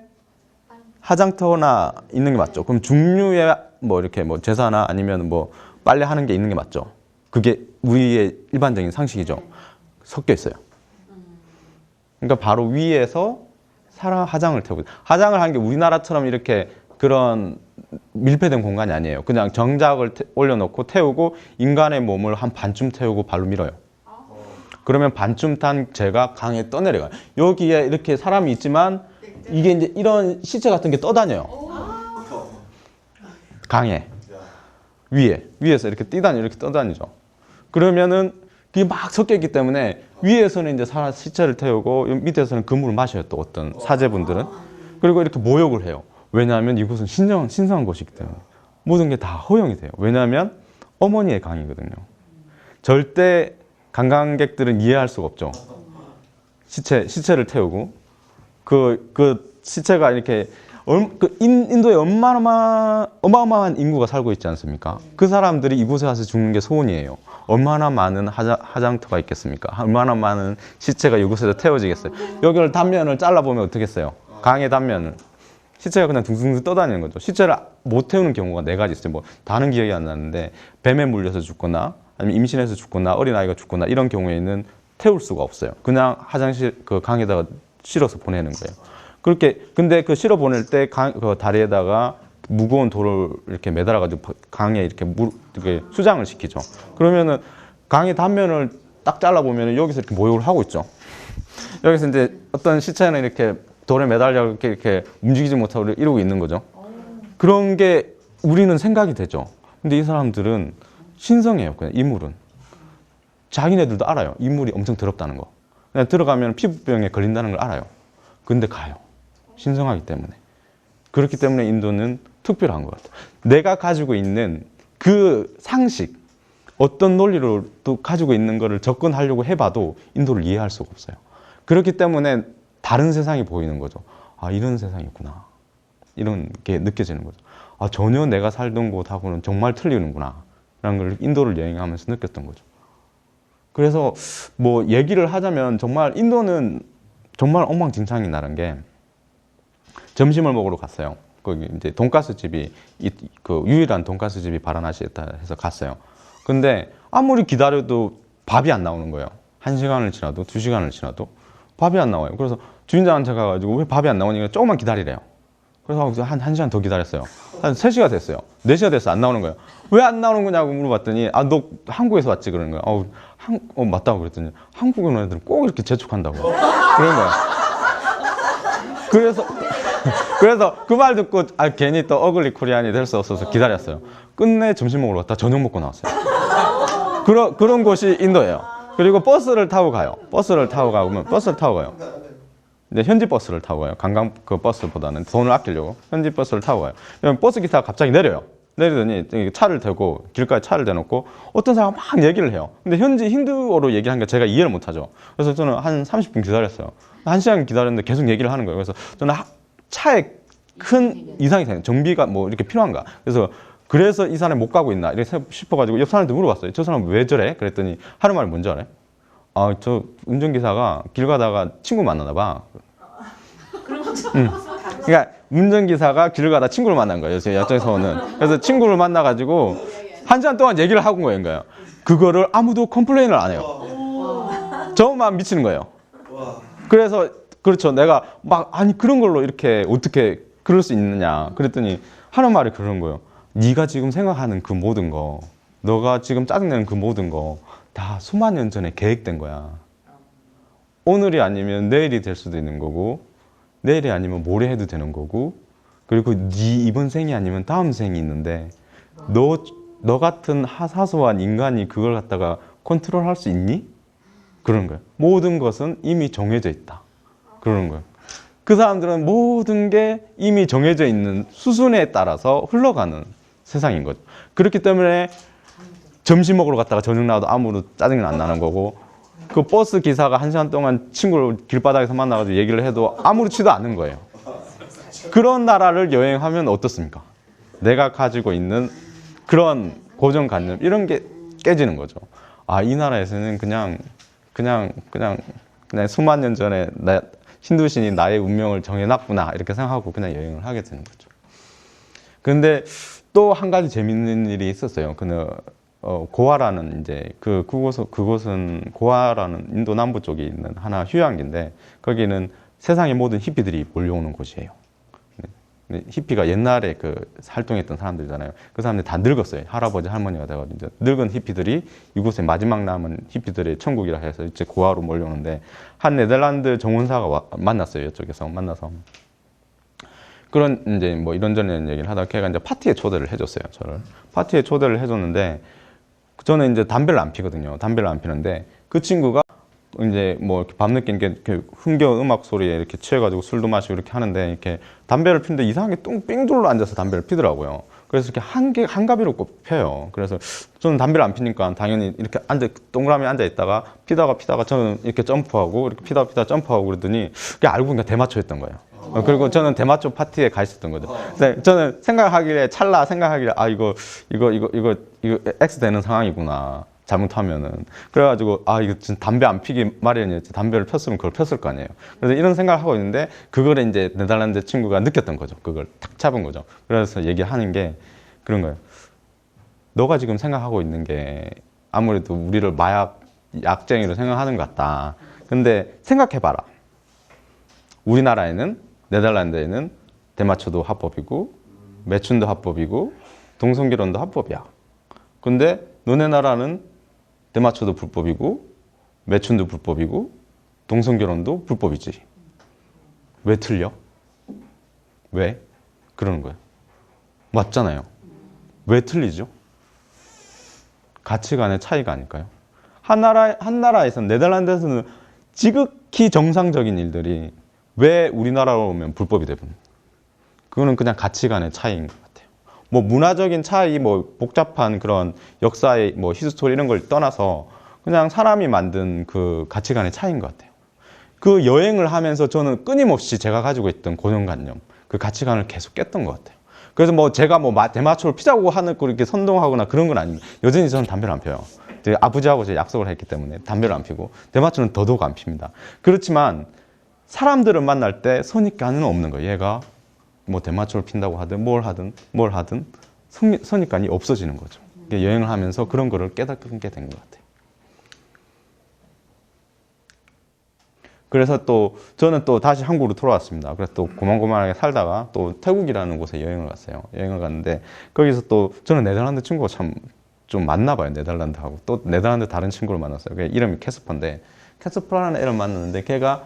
화장터나 있는 게 맞죠. 그럼 중류에 뭐 이렇게 뭐 제사나 아니면 뭐 빨래하는 게 있는 게 맞죠. 그게 우리의 일반적인 상식이죠. 섞여 있어요. 그러니까 바로 위에서 화장을 태우고, 화장을 하는 게 우리나라처럼 이렇게 그런 밀폐된 공간이 아니에요. 그냥 정작을 올려놓고 태우고 인간의 몸을 한 반쯤 태우고 발로 밀어요. 그러면 반쯤 탄 재가 강에 떠내려가요. 여기에 이렇게 사람이 있지만 이게 이제 이런 시체 같은 게 떠다녀요. 강에 위에서 이렇게 이렇게 떠다니죠. 그러면은 그게 막 섞여 있기 때문에 위에서는 이제 시체를 태우고 밑에서는 그물을 마셔요. 또 어떤 사제분들은. 그리고 이렇게 모욕을 해요. 왜냐하면 이곳은 신성한 곳이기 때문에 모든 게 다 허용이 돼요. 왜냐하면 어머니의 강이거든요. 절대 관광객들은 이해할 수가 없죠. 시체를 태우고 그 시체가 이렇게 인도에 어마어마한 인구가 살고 있지 않습니까? 그 사람들이 이곳에 와서 죽는 게 소원이에요. 얼마나 많은 화장터가 있겠습니까? 얼마나 많은 시체가 이곳에서 태워지겠어요? 여기를 단면을 잘라보면 어떻겠어요? 강의 단면을. 시체가 그냥 둥둥둥 떠다니는 거죠. 시체를 못 태우는 경우가 4가지 있어요. 뭐 다는 기억이 안 나는데 뱀에 물려서 죽거나 아니면 임신해서 죽거나 어린아이가 죽거나 이런 경우에는 태울 수가 없어요. 그냥 화장실 그 강에다가 실어서 보내는 거예요. 근데 그 실어 보낼 때 그 다리에다가 무거운 돌을 이렇게 매달아가지고 강에 이렇게 수장을 시키죠. 그러면은 강의 단면을 딱 잘라보면 여기서 이렇게 모욕을 하고 있죠. 여기서 이제 어떤 시체는 이렇게 돌에 매달려 이렇게 움직이지 못하고 이러고 있는 거죠. 그런 게 우리는 생각이 되죠. 근데 이 사람들은 신성해요. 그냥 이물은. 자기네들도 알아요. 이물이 엄청 더럽다는 거. 그냥 들어가면 피부병에 걸린다는 걸 알아요. 근데 가요. 신성하기 때문에. 그렇기 때문에 인도는 특별한 것 같아요. 내가 가지고 있는 그 상식, 어떤 논리로 또 가지고 있는 거를 접근하려고 해봐도 인도를 이해할 수가 없어요. 그렇기 때문에 다른 세상이 보이는 거죠. 아, 이런 세상이 있구나. 이런 게 느껴지는 거죠. 아, 전혀 내가 살던 곳하고는 정말 틀리는구나. 라는 걸 인도를 여행하면서 느꼈던 거죠. 그래서 뭐 얘기를 하자면 정말 인도는 정말 엉망진창이 나는 게 점심을 먹으러 갔어요. 거기 이제 돈가스 집이 그 유일한 돈가스 집이 바라나시에 있다 해서 갔어요. 근데 아무리 기다려도 밥이 안 나오는 거예요. 1시간을 지나도 2시간을 지나도 밥이 안 나와요. 그래서 주인장한테 가가지고 왜 밥이 안 나오니까 조금만 기다리래요. 그래서 한 1시간 더 기다렸어요. 한 3시가 됐어요. 4시가 됐어. 안 나오는 거예요. 왜 안 나오는 거냐고 물어봤더니, 아, 너 한국에서 왔지? 그러는 거예요. 맞다고 그랬더니, 한국 오는 애들은 꼭 이렇게 재촉한다고. 그런 거예요. 그래서 그 말 듣고, 아, 괜히 또 어글리 코리안이 될 수 없어서 기다렸어요. 끝내 점심 먹으러 갔다 저녁 먹고 나왔어요. 그런 곳이 인도예요. 그리고 버스를 타고 가요. 버스를 타고 가면, 버스를 타고 가요. 근데 현지 버스를 타고 가요. 관광 그 버스보다는 돈을 아끼려고 현지 버스를 타고 가요. 그럼 버스 기사가 갑자기 내려요. 내리더니 차를 대고 길가에 차를 대놓고 어떤 사람이 막 얘기를 해요. 근데 현지 힌두어로 얘기하는 게 제가 이해를 못하죠. 그래서 저는 한 30분 기다렸어요. 1시간 기다렸는데 계속 얘기를 하는 거예요. 그래서 저는 차에 큰 이상이 생겨요. 정비가 뭐 이렇게 필요한가. 그래서 이 사람이 못 가고 있나 이렇게 싶어가지고 옆 사람한테 물어봤어요. 저 사람 왜 저래? 그랬더니 하는 말이 뭔지 알아요? 아, 저 운전기사가 길 가다가 친구 만나나 봐. 그러니까 운전기사가 길 가다 친구를 만난 거예요. 제 여쪽에서는. 그래서 친구를 만나가지고 1시간 동안 얘기를 하고 있는 거예요. 그거를 아무도 컴플레인을 안 해요. 저만 미치는 거예요. 그래서 그렇죠. 내가 막 아니 그런 걸로 이렇게 어떻게 그럴 수 있느냐. 그랬더니 하는 말이 그런 거예요. 네가 지금 생각하는 그 모든 거, 너가 지금 짜증내는 그 모든 거 다 수만 년 전에 계획된 거야. 오늘이 아니면 내일이 될 수도 있는 거고 내일이 아니면 모레 해도 되는 거고 그리고 네 이번 생이 아니면 다음 생이 있는데 너 같은 사소한 인간이 그걸 갖다가 컨트롤할 수 있니? 그런 거예요. 모든 것은 이미 정해져 있다. 그러는 거예요. 그 사람들은 모든 게 이미 정해져 있는 수순에 따라서 흘러가는 세상인 거죠. 그렇기 때문에 점심 먹으러 갔다가 저녁 나와도 아무런 짜증이 안 나는 거고 그 버스 기사가 1시간 동안 친구를 길바닥에서 만나가지고 얘기를 해도 아무렇지도 않은 거예요. 그런 나라를 여행하면 어떻습니까? 내가 가지고 있는 그런 고정관념 이런 게 깨지는 거죠. 아, 이 나라에서는 그냥 수만 년 전에 힌두신이 나의 운명을 정해놨구나 이렇게 생각하고 그냥 여행을 하게 되는 거죠. 근데 또 한 가지 재밌는 일이 있었어요. 고아라는 이제 그곳은 고아라는 인도 남부 쪽에 있는 하나 휴양지인데 거기는 세상의 모든 히피들이 몰려오는 곳이에요. 히피가 옛날에 활동했던 사람들이잖아요. 그 사람들이 다 늙었어요. 할아버지 할머니가 돼가지고 이제 늙은 히피들이 이곳에 마지막 남은 히피들의 천국이라 해서 이제 고아로 몰려오는데 한 네덜란드 정원사가 만났어요. 이쪽에서 만나서 그런 이제 뭐 이런저런 얘기를 하다가 걔가 이제 파티에 초대를 해줬어요. 저를 파티에 초대를 해줬는데 저는 이제 담배를 안 피거든요. 담배를 안 피는데 그 친구가 이제 뭐 이렇게 밤늦게 이렇게 흥겨운 음악 소리에 이렇게 취해가지고 술도 마시고 이렇게 하는데 이렇게 담배를 피는데 이상하게 뚱빙둘러 앉아서 담배를 피더라고요. 그래서 이렇게 한가비로 꼭 펴요. 그래서 저는 담배를 안 피니까 당연히 이렇게 동그라미 앉아 있다가 피다가 저는 이렇게 점프하고 이렇게 피다 점프하고 그러더니 그게 알고 보니까 대마초였던 거예요. 그리고 저는 대마초 파티에 가 있었던 거죠. 근데 저는 찰나 생각하기를 아 이거 X 되는 상황이구나. 잘못하면은. 그래가지고 이거 진짜 담배 안 피기 마련이었지. 담배를 폈으면 그걸 폈을 거 아니에요. 그래서 이런 생각을 하고 있는데 그걸 이제 네덜란드 친구가 느꼈던 거죠. 그걸 탁 잡은 거죠. 그래서 얘기하는 게 그런 거예요. 너가 지금 생각하고 있는 게 아무래도 우리를 약쟁이로 생각하는 것 같다. 근데 생각해봐라. 우리나라에는 네덜란드에는 대마초도 합법이고 매춘도 합법이고 동성결혼도 합법이야. 근데 너네 나라는 대마초도 불법이고 매춘도 불법이고 동성결혼도 불법이지. 왜 틀려? 왜? 그러는 거예요. 맞잖아요. 왜 틀리죠? 가치관의 차이가 아닐까요? 한 나라에서는 네덜란드에서는 지극히 정상적인 일들이 왜 우리나라로 오면 불법이 되든 그거는 그냥 가치관의 차이인 것 같아요. 뭐 문화적인 차이, 뭐 복잡한 그런 역사의 뭐 히스토리 이런 걸 떠나서 그냥 사람이 만든 그 가치관의 차이인 것 같아요. 그 여행을 하면서 저는 끊임없이 제가 가지고 있던 고정관념, 그 가치관을 계속 깼던 것 같아요. 그래서 뭐 제가 뭐 대마초를 피자고 하는 거 이렇게 선동하거나 그런 건 아닙니다. 여전히 저는 담배를 안 펴요. 아버지하고 제가 약속을 했기 때문에 담배를 안 피고 대마초는 더더욱 안 핍니다. 그렇지만 사람들을 만날 때 선입관은 없는 거예요. 얘가 뭐 대마초를 핀다고 하든 뭘 하든 선입관이 없어지는 거죠. 여행을 하면서 그런 거를 깨닫게 된 것 같아요. 그래서 또 저는 또 다시 한국으로 돌아왔습니다. 그래서 또 고만고만하게 살다가 또 태국이라는 곳에 여행을 갔어요. 여행을 갔는데 거기서 또 저는 네덜란드 친구가 참 좀 맞나 봐요. 네덜란드하고 또 네덜란드 다른 친구를 만났어요. 걔 이름이 캐스퍼인데 캐스퍼라는 애를 만났는데 걔가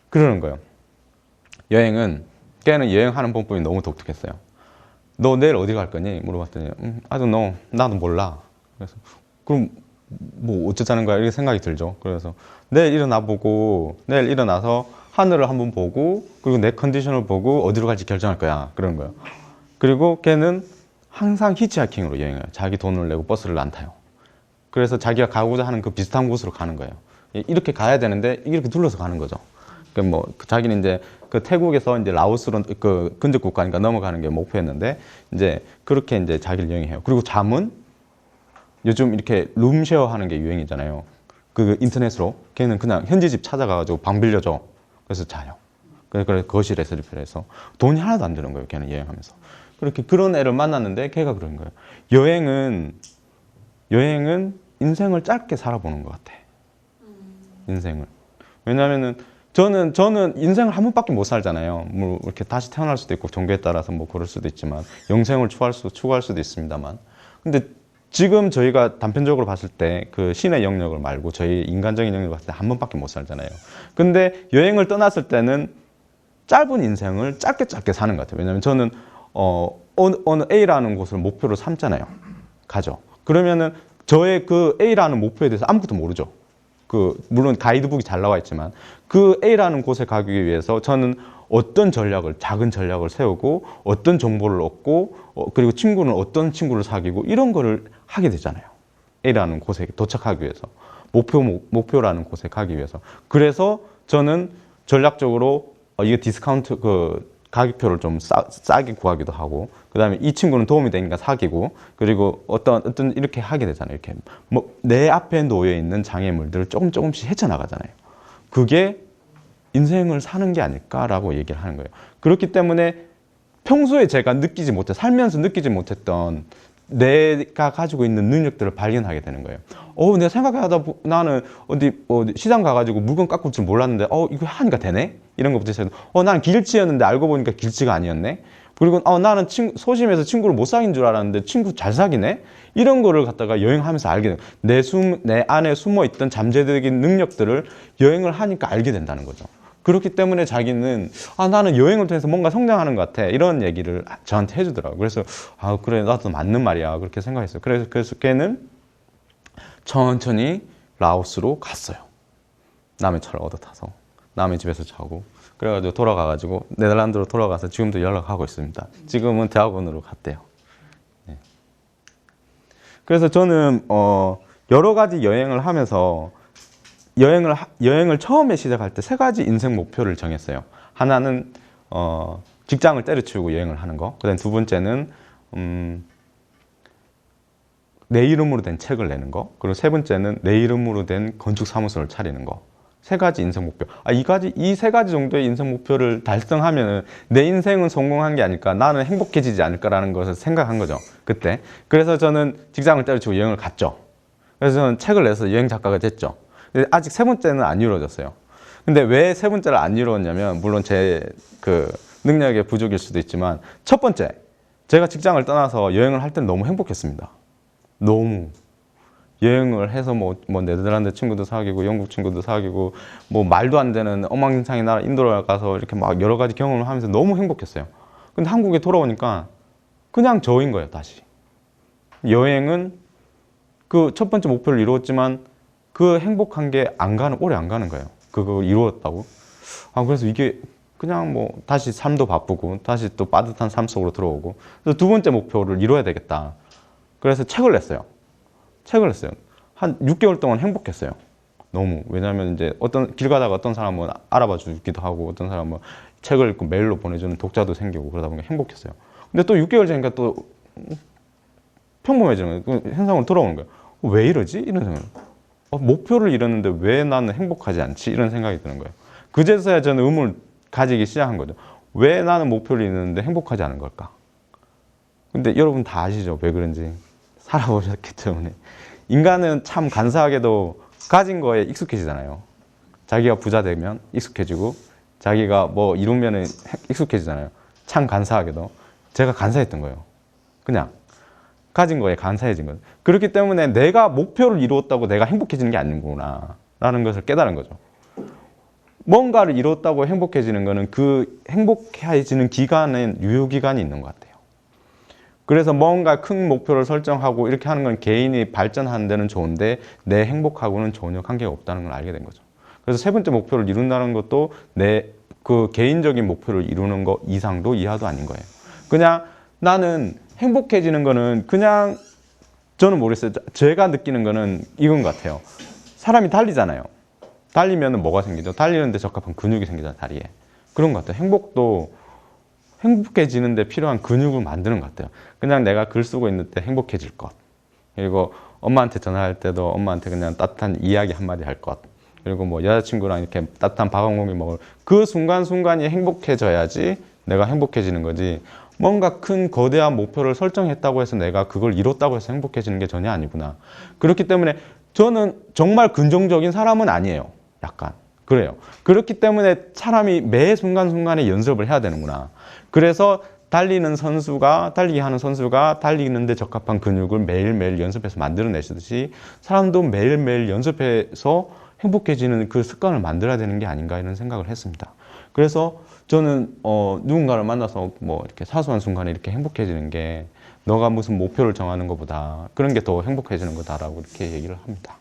그러는 거예요. 걔는 여행하는 방법이 너무 독특했어요. 너 내일 어디 갈 거니? 물어봤더니 I don't know. 나도 몰라. 그래서 그럼 뭐 어쩌자는 거야? 이렇게 생각이 들죠. 그래서 내일 일어나서 하늘을 한번 보고 그리고 내 컨디션을 보고 어디로 갈지 결정할 거야. 그런 거예요. 그리고 걔는 항상 히치하이킹으로 여행해요. 자기 돈을 내고 버스를 안 타요. 그래서 자기가 가고자 하는 그 비슷한 곳으로 가는 거예요. 이렇게 가야 되는데 이렇게 둘러서 가는 거죠. 뭐 자기는 이제 그 태국에서 이제 라오스로 그 근접 국가니까 넘어가는 게 목표였는데 이제 그렇게 이제 자기를 여행해요. 그리고 잠은 요즘 이렇게 룸쉐어 하는 게 유행이잖아요. 그 인터넷으로 걔는 그냥 현지 집 찾아가가지고 방 빌려줘. 그래서 자요. 그래서 거실에서 리필 해서 돈이 하나도 안 드는 거예요. 걔는 여행하면서. 그렇게 그런 애를 만났는데 걔가 그런 거예요. 여행은 인생을 짧게 살아보는 것 같아. 인생을. 왜냐면은 저는 인생을 한 번밖에 못 살잖아요. 뭐 이렇게 다시 태어날 수도 있고 종교에 따라서 뭐 그럴 수도 있지만 영생을 추구할 수도 있습니다만. 근데 지금 저희가 단편적으로 봤을 때 그 신의 영역을 말고 저희 인간적인 영역을 봤을 때 한 번밖에 못 살잖아요. 근데 여행을 떠났을 때는 짧은 인생을 짧게 사는 것 같아요. 왜냐면 저는 어느 A라는 곳을 목표로 삼잖아요. 가죠. 그러면은 저의 그 A라는 목표에 대해서 아무것도 모르죠. 물론 가이드북이 잘 나와 있지만 그 A라는 곳에 가기 위해서 저는 어떤 작은 전략을 세우고 어떤 정보를 얻고 그리고 친구는 어떤 친구를 사귀고 이런 거를 하게 되잖아요. A라는 곳에 도착하기 위해서 목표라는 곳에 가기 위해서. 그래서 저는 전략적으로 이게 디스카운트 가격표를 좀 싸게 구하기도 하고, 그 다음에 이 친구는 도움이 되니까 사귀고, 그리고 어떤 이렇게 하게 되잖아요. 이렇게 뭐 내 앞에 놓여 있는 장애물들을 조금씩 헤쳐나가잖아요. 그게 인생을 사는 게 아닐까라고 얘기를 하는 거예요. 그렇기 때문에 평소에 제가 살면서 느끼지 못했던 내가 가지고 있는 능력들을 발견하게 되는 거예요. 내가 생각하다 나는 어디 시장 가가지고 물건 깎을 줄 몰랐는데 이거 하니까 되네? 이런 것부터 시작해서 나는 길치였는데 알고 보니까 길치가 아니었네? 그리고 나는 소심해서 친구를 못 사귄 줄 알았는데 친구 잘 사귀네? 이런 거를 갖다가 여행하면서 알게 돼요. 내 안에 숨어있던 잠재적인 능력들을 여행을 하니까 알게 된다는 거죠. 그렇기 때문에 자기는 나는 여행을 통해서 뭔가 성장하는 것 같아 이런 얘기를 저한테 해주더라고요. 그래서 그래 나도 맞는 말이야 그렇게 생각했어요. 그래서 걔는 천천히 라오스로 갔어요. 남의 차를 얻어 타서 남의 집에서 자고 그래가지고 돌아가가지고 네덜란드로 돌아가서 지금도 연락하고 있습니다. 지금은 대학원으로 갔대요. 네. 그래서 저는 여러 가지 여행을 하면서 여행을 처음에 시작할 때 3가지 인생 목표를 정했어요. 하나는 직장을 때려치우고 여행을 하는 거. 그다음 2번째는 내 이름으로 된 책을 내는 거. 그리고 3번째는 내 이름으로 된 건축 사무소를 차리는 거. 3가지 인생 목표. 이 3가지 정도의 인생 목표를 달성하면 내 인생은 성공한 게 아닐까, 나는 행복해지지 않을까라는 것을 생각한 거죠. 그때. 그래서 저는 직장을 때려치우고 여행을 갔죠. 그래서 저는 책을 내서 여행 작가가 됐죠. 아직 3번째는 안 이루어졌어요. 근데 왜 3번째를 안 이루었냐면, 물론 제 능력의 부족일 수도 있지만, 첫 번째, 제가 직장을 떠나서 여행을 할 때는 너무 행복했습니다. 너무. 여행을 해서 뭐 네덜란드 친구도 사귀고, 영국 친구도 사귀고, 뭐 말도 안 되는 엉망진창의 나라 인도를 가서 이렇게 막 여러 가지 경험을 하면서 너무 행복했어요. 근데 한국에 돌아오니까 그냥 저인 거예요, 다시. 여행은 그 첫 번째 목표를 이루었지만, 그 행복한 게 오래 안 가는 거예요. 그거 이루었다고. 그래서 이게 그냥 뭐 다시 삶도 바쁘고 다시 또 빠듯한 삶 속으로 들어오고. 그래서 2번째 목표를 이루어야 되겠다. 그래서 책을 냈어요. 한 6개월 동안 행복했어요. 너무. 왜냐하면 이제 길 가다가 어떤 사람은 알아봐 주기도 하고 어떤 사람은 책을 읽고 메일로 보내주는 독자도 생기고 그러다 보니까 행복했어요. 근데 또 6개월 지나니까 또 평범해지는 거예요. 현상으로 돌아오는 거예요. 왜 이러지? 이런 생각. 목표를 이뤘는데 왜 나는 행복하지 않지? 이런 생각이 드는 거예요. 그제서야 저는 의문을 가지기 시작한 거죠. 왜 나는 목표를 이뤘는데 행복하지 않은 걸까? 근데 여러분 다 아시죠? 왜 그런지. 살아보셨기 때문에. 인간은 참 간사하게도 가진 거에 익숙해지잖아요. 자기가 부자 되면 익숙해지고 자기가 뭐 이루면은 익숙해지잖아요. 참 간사하게도 제가 간사했던 거예요. 그냥 가진 거에 간사해진 거예요. 그렇기 때문에 내가 목표를 이루었다고 내가 행복해지는 게 아니구나 라는 것을 깨달은 거죠. 뭔가를 이뤘다고 행복해지는 거는 그 행복해지는 기간엔 유효기간이 있는 것 같아요. 그래서 뭔가 큰 목표를 설정하고 이렇게 하는 건 개인이 발전하는 데는 좋은데 내 행복하고는 전혀 관계가 없다는 걸 알게 된 거죠. 그래서 세 번째 목표를 이룬다는 것도 내 그 개인적인 목표를 이루는 거 이상도 이하도 아닌 거예요. 그냥 나는 행복해지는 거는 그냥 저는 모르겠어요. 제가 느끼는 거는 이건 것 같아요. 사람이 달리잖아요. 달리면 뭐가 생기죠? 달리는데 적합한 근육이 생기잖아요, 다리에. 그런 것 같아요. 행복도 행복해지는데 필요한 근육을 만드는 것 같아요. 그냥 내가 글 쓰고 있는 때 행복해질 것. 그리고 엄마한테 전화할 때도 엄마한테 그냥 따뜻한 이야기 한마디 할 것. 그리고 뭐 여자친구랑 이렇게 따뜻한 밥 한 공기 먹을 그 순간순간이 행복해져야지 내가 행복해지는 거지. 뭔가 큰 거대한 목표를 설정했다고 해서 내가 그걸 이뤘다고 해서 행복해지는 게 전혀 아니구나. 그렇기 때문에 저는 정말 긍정적인 사람은 아니에요. 약간 그래요. 그렇기 때문에 사람이 매 순간순간에 연습을 해야 되는구나. 그래서 달리기 하는 선수가 달리는데 적합한 근육을 매일매일 연습해서 만들어내시듯이 사람도 매일매일 연습해서 행복해지는 그 습관을 만들어야 되는 게 아닌가 이런 생각을 했습니다. 그래서 저는 누군가를 만나서 뭐 이렇게 사소한 순간에 이렇게 행복해지는 게 너가 무슨 목표를 정하는 것보다 그런 게 더 행복해지는 거다라고 이렇게 얘기를 합니다.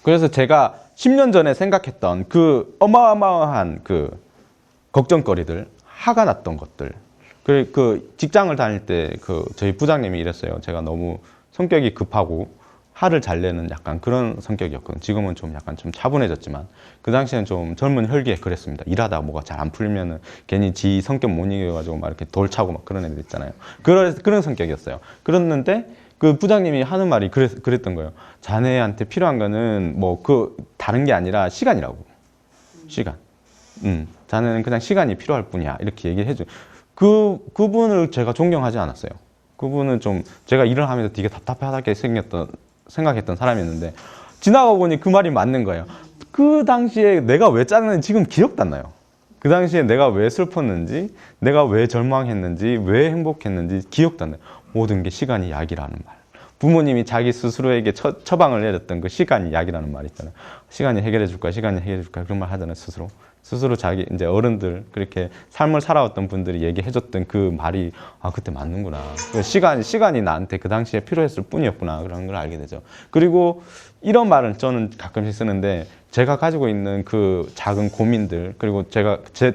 그래서 제가 10년 전에 생각했던 그 어마어마한 그 걱정거리들, 화가 났던 것들, 그 직장을 다닐 때 그 저희 부장님이 이랬어요. 제가 너무 성격이 급하고 화를 잘 내는 약간 그런 성격이었거든요. 지금은 좀 약간 좀 차분해졌지만 그 당시에는 좀 젊은 혈기에 그랬습니다. 일하다가 뭐가 잘 안 풀리면은 괜히 지 성격 못 이겨가지고 막 이렇게 돌차고 막 그런 애들 있잖아요. 그런 성격이었어요. 그랬는데 그 부장님이 하는 말이 그랬던 거예요. 자네한테 필요한 거는 뭐 그 다른 게 아니라 시간이라고. 시간. 자네는 그냥 시간이 필요할 뿐이야. 이렇게 얘기를 해줘요. 그분을 제가 존경하지 않았어요. 그분은 좀 제가 일을 하면서 되게 답답하게 생각했던 사람이었는데 지나가 보니 그 말이 맞는 거예요. 그 당시에 내가 왜 짜증났는지 지금 기억도 안 나요. 그 당시에 내가 왜 슬펐는지, 내가 왜 절망했는지, 왜 행복했는지 기억도 안 나요. 모든 게 시간이 약이라는 말. 부모님이 자기 스스로에게 처방을 내렸던 그 시간이 약이라는 말 있잖아요. 시간이 해결해 줄 거야, 시간이 해결해 줄 거야. 그런 말 하잖아요, 스스로 자기 이제 어른들 그렇게 삶을 살아왔던 분들이 얘기해 줬던 그 말이 아 그때 맞는구나. 시간이 나한테 그 당시에 필요했을 뿐이었구나 그런 걸 알게 되죠. 그리고 이런 말은 저는 가끔씩 쓰는데 제가 가지고 있는 그 작은 고민들 그리고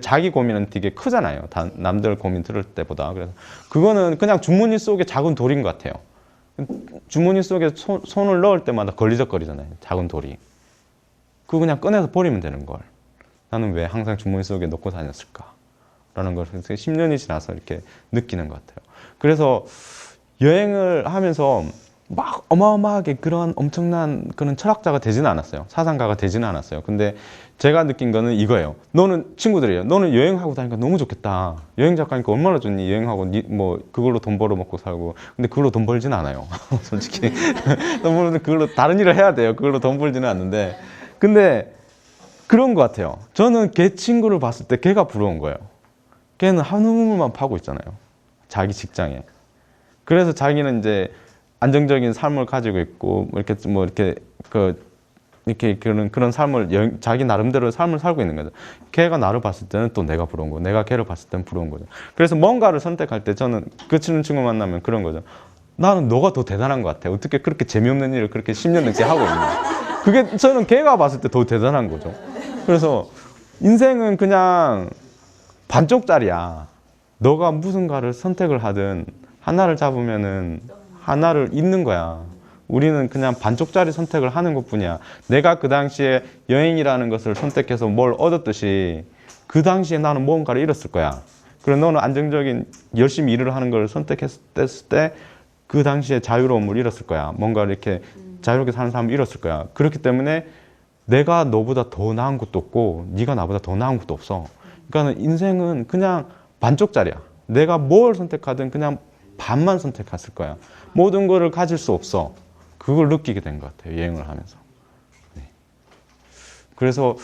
자기 고민은 되게 크잖아요. 남들 고민 들을 때보다. 그래서 그거는 그냥 주머니 속에 작은 돌인 것 같아요. 주머니 속에 손을 넣을 때마다 걸리적거리잖아요. 작은 돌이. 그거 그냥 꺼내서 버리면 되는 걸. 나는 왜 항상 주머니 속에 넣고 다녔을까? 라는 걸 10년이 지나서 이렇게 느끼는 것 같아요. 그래서 여행을 하면서 막 어마어마하게 그런 엄청난 그런 철학자가 되지는 않았어요. 사상가가 되지는 않았어요. 근데 제가 느낀 거는 이거예요. 친구들이에요. 너는 여행하고 다니까 너무 좋겠다. 여행 작가니까 얼마나 좋니? 여행하고 뭐 그걸로 돈 벌어 먹고 살고. 근데 그걸로 돈 벌지는 않아요. 솔직히. 그걸로 다른 일을 해야 돼요. 그걸로 돈 벌지는 않는데. 근데 그런 것 같아요. 저는 걔 친구를 봤을 때 걔가 부러운 거예요. 걔는 한우물만 파고 있잖아요. 자기 직장에. 그래서 자기는 이제 안정적인 삶을 가지고 있고 이렇게 그런 삶을 자기 나름대로 삶을 살고 있는 거죠. 걔가 나를 봤을 때는 또 내가 부러운 거고, 내가 걔를 봤을 때는 부러운 거죠. 그래서 뭔가를 선택할 때 저는 그 친구 만나면 그런 거죠. 나는 너가 더 대단한 것 같아. 어떻게 그렇게 재미없는 일을 그렇게 10년 넘게 하고 있냐. 그게 저는 걔가 봤을 때 더 대단한 거죠. 그래서 인생은 그냥 반쪽짜리야. 너가 무슨가를 선택을 하든 하나를 잡으면은 하나를 잃는 거야. 우리는 그냥 반쪽짜리 선택을 하는 것뿐이야. 내가 그 당시에 여행이라는 것을 선택해서 뭘 얻었듯이 그 당시에 나는 뭔가를 잃었을 거야. 그리고 너는 안정적인 열심히 일을 하는 걸 선택했을 때 그 당시에 자유로움을 잃었을 거야. 뭔가 이렇게 자유롭게 사는 사람을 잃었을 거야. 그렇기 때문에 내가 너보다 더 나은 것도 없고 네가 나보다 더 나은 것도 없어. 그러니까 인생은 그냥 반쪽짜리야. 내가 뭘 선택하든 그냥 반만 선택했을 거야. 모든 거를 가질 수 없어. 그걸 느끼게 된 것 같아요. 여행을 하면서. 네. 그래서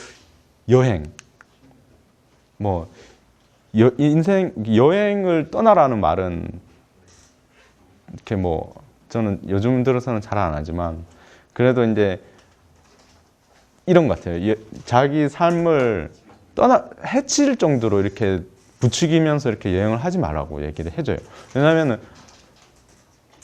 여행, 뭐 인생 여행을 떠나라는 말은 이렇게 뭐 저는 요즘 들어서는 잘 안 하지만 그래도 이제 이런 것 같아요. 자기 삶을 해칠 정도로 이렇게 부추기면서 이렇게 여행을 하지 말라고 얘기를 해줘요. 왜냐하면은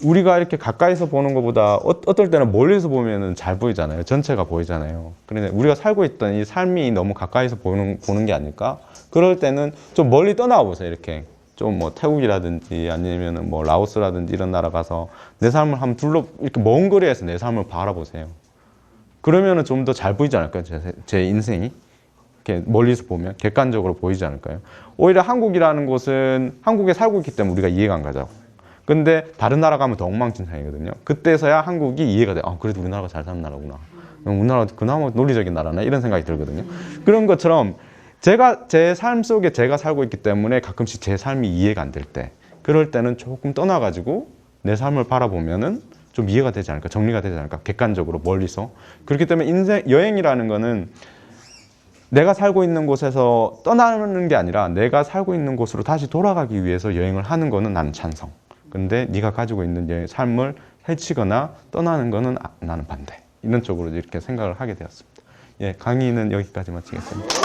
우리가 이렇게 가까이서 보는 것보다 어떨 때는 멀리서 보면은 잘 보이잖아요. 전체가 보이잖아요. 그런데 우리가 살고 있던 이 삶이 너무 가까이서 보는 게 아닐까? 그럴 때는 좀 멀리 떠나와 보세요. 이렇게 좀 뭐 태국이라든지 아니면은 뭐 라오스라든지 이런 나라 가서 내 삶을 한번 이렇게 먼 거리에서 내 삶을 바라보세요. 그러면은 좀 더 잘 보이지 않을까요? 제 인생이 이렇게 멀리서 보면 객관적으로 보이지 않을까요? 오히려 한국이라는 곳은 한국에 살고 있기 때문에 우리가 이해가 안 가죠. 근데 다른 나라 가면 더 엉망진창이거든요. 그때서야 한국이 이해가 돼. 아, 그래도 우리나라가 잘 사는 나라구나. 우리나라가 그나마 논리적인 나라네. 이런 생각이 들거든요. 그런 것처럼 제가 제 삶 속에 제가 살고 있기 때문에 가끔씩 제 삶이 이해가 안 될 때, 그럴 때는 조금 떠나가지고 내 삶을 바라보면은 좀 이해가 되지 않을까, 정리가 되지 않을까, 객관적으로 멀리서. 그렇기 때문에 여행이라는 거는 내가 살고 있는 곳에서 떠나는 게 아니라 내가 살고 있는 곳으로 다시 돌아가기 위해서 여행을 하는 거는 나는 찬성. 근데 네가 가지고 있는 삶을 해치거나 떠나는 거는 나는 반대. 이런 쪽으로 이렇게 생각을 하게 되었습니다. 예, 강의는 여기까지 마치겠습니다.